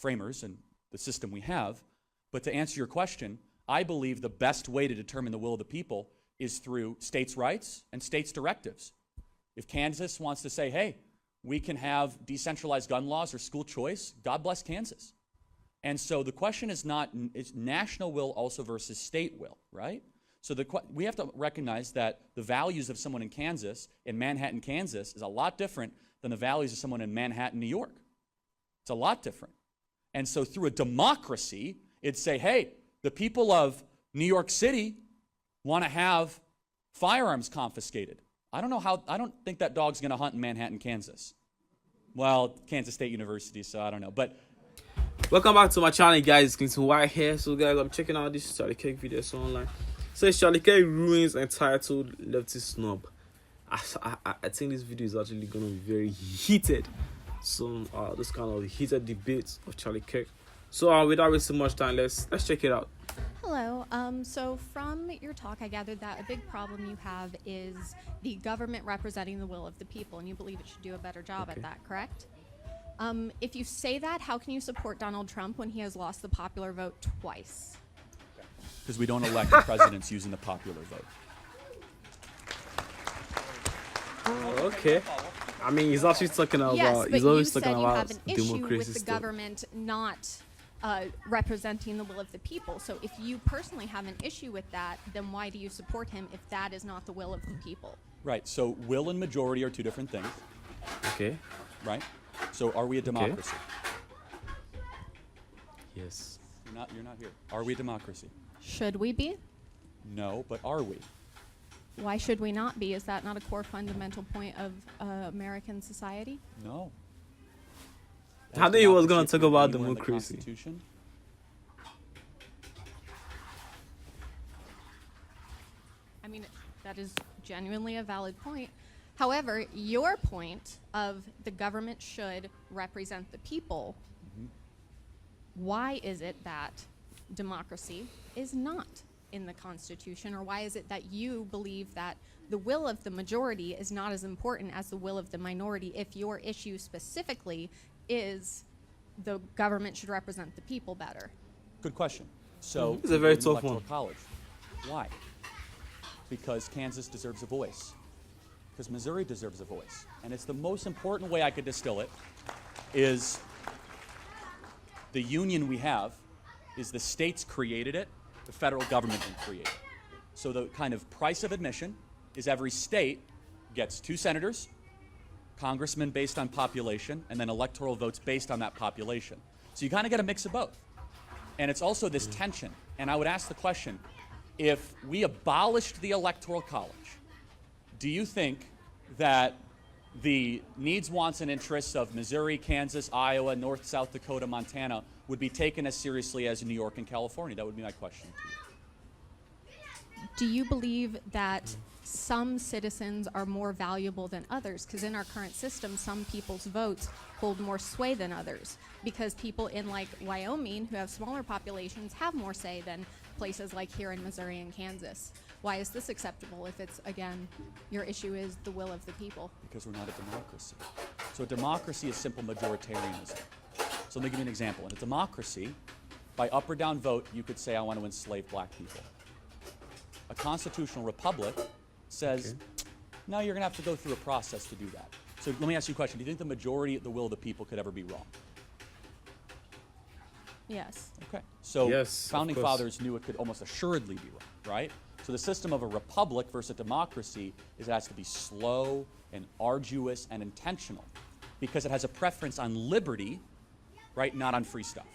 framers and the system we have. But to answer your question, I believe the best way to determine the will of the people is through states' rights and states' directives. If Kansas wants to say, hey, we can have decentralized gun laws or school choice, God bless Kansas. And so the question is not, is national will also versus state will, right? So we have to recognize that the values of someone in Kansas, in Manhattan, Kansas, is a lot different than the values of someone in Manhattan, New York. It's a lot different. And so through a democracy, it'd say, hey, the people of New York City want to have firearms confiscated. I don't think that dog's going to hunt in Manhattan, Kansas. Well, Kansas State University, so I don't know. But welcome back to my channel, guys. It's Clinton White here. So, guys, I'm checking out this Charlie Kirk video online. So, Charlie Kirk ruins entitled Leftist Snob. I think this video is actually going to be very heated. Some this kind of heated debates of Charlie Kirk. So, without wasting much time, let's check it out. Hello. So from your talk, I gathered that a big problem you have is the government representing the will of the people, and you believe it should do a better job at that, correct? If you say that, how can you support Donald Trump when he has lost the popular vote twice? Because we don't elect presidents using the popular vote. Okay. I mean, he's actually talking about. Yes, he's but always you talking said you about have an issue democracy with the stuff. government not representing the will of the people. So if you personally have an issue with that, then why do you support him if that is not the will of the people? Right. So will and majority are two different things. Okay. Right. So are we a democracy? Yes. You're not here. Are we a democracy? Should we be? No, but are we? Why should we not be? Is that not a core fundamental point of American society? No. I think he was going to talk about Anywhere in the democracy. Constitution? I mean, that is genuinely a valid point. However, your point of the government should represent the people, why is it that democracy is not in the Constitution, or why is it that you believe that the will of the majority is not as important as the will of the minority if your issue specifically is the government should represent the people better? Good question. So It's a very in tough electoral one. college. Why? Because Kansas deserves a voice. Because Missouri deserves a voice. And it's the most important way I could distill it is the union we have is the states created it, the federal government didn't create it. So the kind of price of admission is every state gets 2 senators, congressmen based on population, and then electoral votes based on that population. So you kind of get a mix of both. And it's also this tension. And I would ask the question, if we abolished the electoral college, do you think that the needs, wants, and interests of Missouri, Kansas, Iowa, North, South Dakota, Montana would be taken as seriously as New York and California? That would be my question to you. Do you believe that some citizens are more valuable than others? Because in our current system, some people's votes hold more sway than others, because people in like Wyoming who have smaller populations have more say than places like here in Missouri and Kansas. Why is this acceptable if it's, again, your issue is the will of the people? Because we're not a democracy. So a democracy is simple majoritarianism. So let me give you an example. In a democracy, by up or down vote, you could say, I want to enslave black people. A constitutional republic says, no, you're going to have to go through a process to do that. So let me ask you a question. Do you think the majority of the will of the people could ever be wrong? Yes. Okay. So Yes, founding of course. fathers knew it could almost assuredly be wrong, right? So the system of a republic versus a democracy is it has to be slow and arduous and intentional because it has a preference on liberty, right, not on free stuff.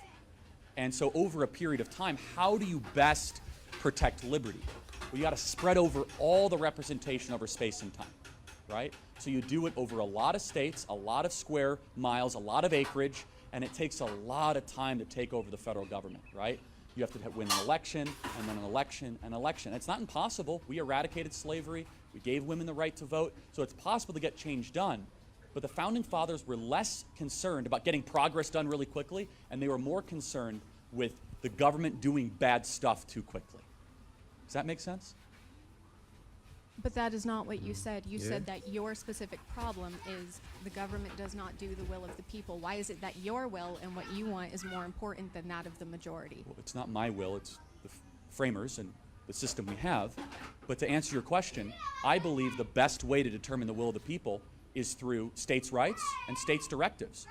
And so over a period of time, how do you best protect liberty? Well, you got to spread over all the representation over space and time, right? So you do it over a lot of states, a lot of square miles, a lot of acreage, and it takes a lot of time to take over the federal government, right? You have to win an election, and then an election, and an election. It's not impossible. We eradicated slavery. We gave women the right to vote. So it's possible to get change done. But the founding fathers were less concerned about getting progress done really quickly, and they were more concerned with the government doing bad stuff too quickly. Does that make sense? But that is not what you said. You Yeah. said that your specific problem is the government does not do the will of the people. Why is it that your will and what you want is more important than that of the majority? Well, it's not my will, it's the framers and the system we have. But to answer your question, I believe the best way to determine the will of the people is through states' rights and states' directives.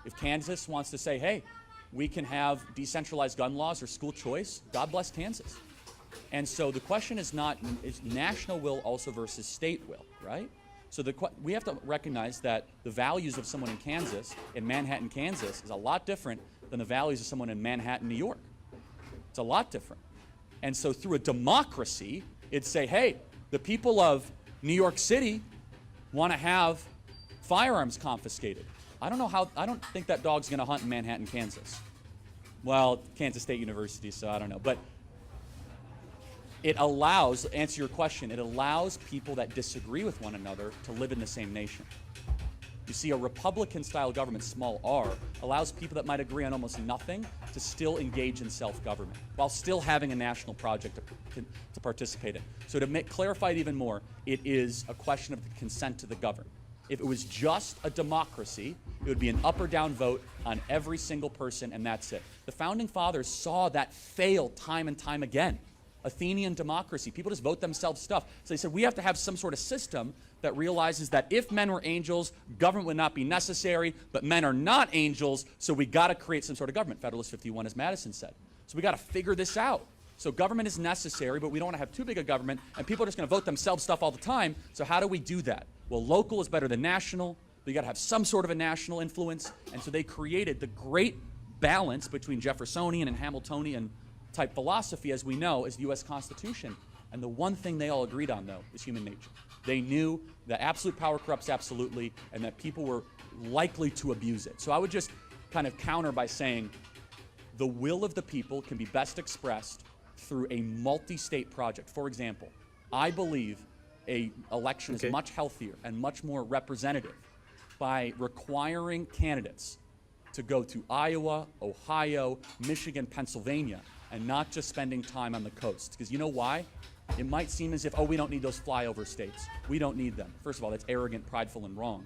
If Kansas wants to say, hey, we can have decentralized gun laws or school choice, God bless Kansas. And so the question is not, is national will also versus state will, right? So we have to recognize that the values of someone in Kansas, in Manhattan, Kansas, is a lot different than the values of someone in Manhattan, New York. It's a lot different. And so through a democracy, it'd say, hey, the people of New York City want to have firearms confiscated. I don't think that dog's going to hunt in Manhattan, Kansas. Well, Kansas State University, so I don't know. But it allows, answer your question, it allows people that disagree with one another to live in the same nation. You see, a Republican-style government, small r, allows people that might agree on almost nothing to still engage in self-government while still having a national project to participate in. So to clarify it even more, it is a question of the consent to the governed. If it was just a democracy, it would be an up or down vote on every single person, and that's it. The Founding Fathers saw that fail time and time again. Athenian democracy. People just vote themselves stuff. So they said, we have to have some sort of system that realizes that if men were angels, government would not be necessary, but men are not angels, so we got to create some sort of government. Federalist 51, as Madison said. So we got to figure this out. So government is necessary, but we don't want to have too big a government, and people are just going to vote themselves stuff all the time. So how do we do that? Well, local is better than national. But you got to have some sort of a national influence, and so they created the great balance between Jeffersonian and Hamiltonian type philosophy, as we know, is the U.S. Constitution. And the one thing they all agreed on, though, is human nature. They knew that absolute power corrupts absolutely, and that people were likely to abuse it. So I would just kind of counter by saying the will of the people can be best expressed through a multi-state project. For example, I believe an election is much healthier and much more representative by requiring candidates to go to Iowa, Ohio, Michigan, Pennsylvania, and not just spending time on the coast. Because you know why? It might seem as if, oh, we don't need those flyover states. We don't need them. First of all, that's arrogant, prideful, and wrong.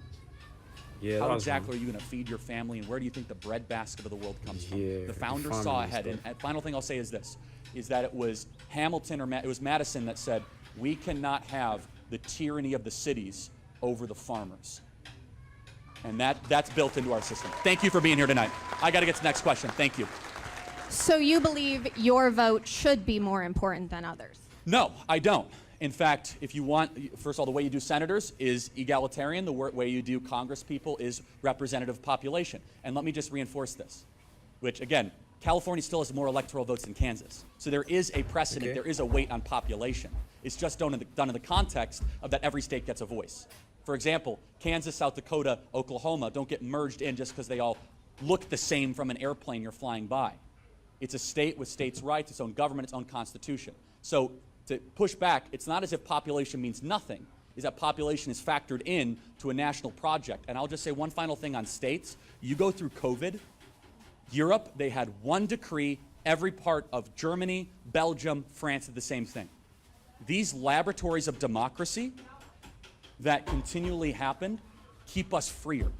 Yeah, How exactly are you going to feed your family, and where do you think the breadbasket of the world comes from? Yeah, The founders saw ahead. And final thing I'll say is this, is that it was Hamilton or it was Madison that said, we cannot have the tyranny of the cities over the farmers. And that's built into our system. Thank you for being here tonight. I got to get to the next question. Thank you. So you believe your vote should be more important than others? No, I don't. In fact, if you want, first of all, the way you do senators is egalitarian. The way you do Congress people is representative population. And let me just reinforce this, which, again, California still has more electoral votes than Kansas. So there is a precedent, there is a weight on population. It's just done in the context of that every state gets a voice. For example, Kansas, South Dakota, Oklahoma don't get merged in just because they all look the same from an airplane you're flying by. It's a state with states' rights, its own government, its own constitution. So to push back, it's not as if population means nothing, is that population is factored in to a national project. And I'll just say one final thing on states. You go through COVID, Europe, they had one decree, every part of Germany, Belgium, France did the same thing. These laboratories of democracy that continually happened keep us freer.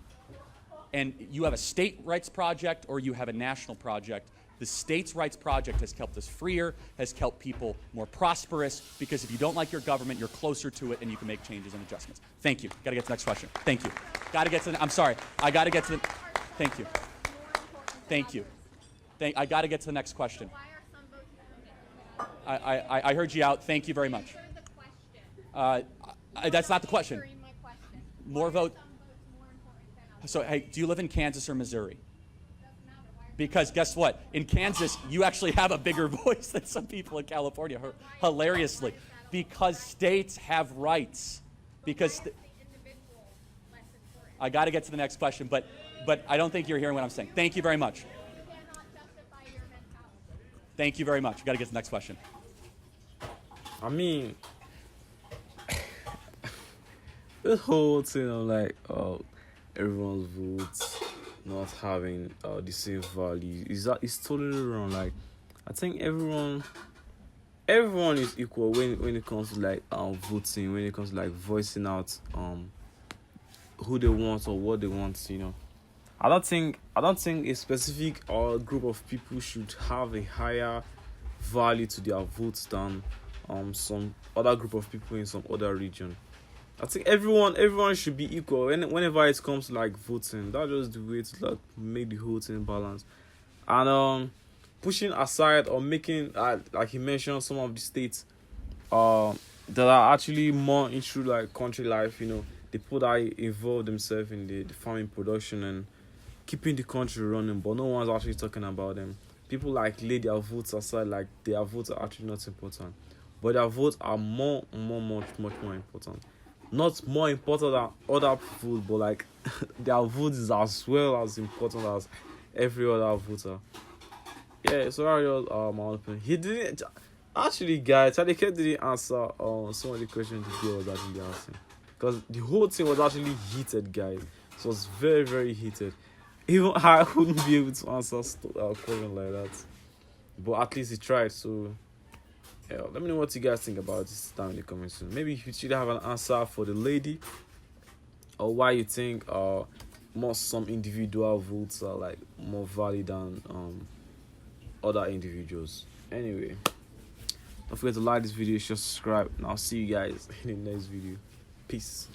And you have a state rights project or you have a national project. The states' rights project has kept us freer, has kept people more prosperous, because if you don't like your government, you're closer to it and you can make changes and adjustments. Thank you. Got to get to the next question. Thank you. Got to get to the, I'm sorry. I got to get to the, thank you. Thank you. I got to get to the next question. I heard you out. Thank you very much. That's not the question. More vote. So, hey, do you live in Kansas or Missouri? Because guess what? In Kansas, you actually have a bigger voice than some people in California, hilariously. Because states have rights. Because I got to get to the next question, but I don't think you're hearing what I'm saying. Thank you very much. Thank you very much. We got to get to the next question. I mean, the whole thing of like, everyone's votes not having the same value is totally wrong. Like, I think everyone everyone is equal when it comes to like voting, when it comes to like voicing out who they want or what they want, you know. I don't think a specific group of people should have a higher value to their votes than some other group of people in some other region. I think everyone should be equal whenever it comes to like voting. That's just the way to like make the whole thing balance. And pushing aside or making like he mentioned some of the states that are actually more into like country life, you know, the people that involve themselves in the farming production and keeping the country running, but no one's actually talking about them. People like lay their votes aside, like their votes are actually not important, but their votes are much more important. Not more important than other people, but like their votes is as well as important as every other voter. Yeah, so that was my opinion. He didn't actually, guys. Charlie Kirk didn't answer some of the questions the girl was actually asking, because the whole thing was actually heated, guys. So it was very heated. Even I wouldn't be able to answer questions like that, but at least he tried. So yeah, let me know what you guys think about this down in the comments soon. Maybe you should have an answer for the lady, or why you think some individual votes are like more valid than other individuals. Anyway, don't forget to like this video, share, subscribe, and I'll see you guys in the next video. Peace.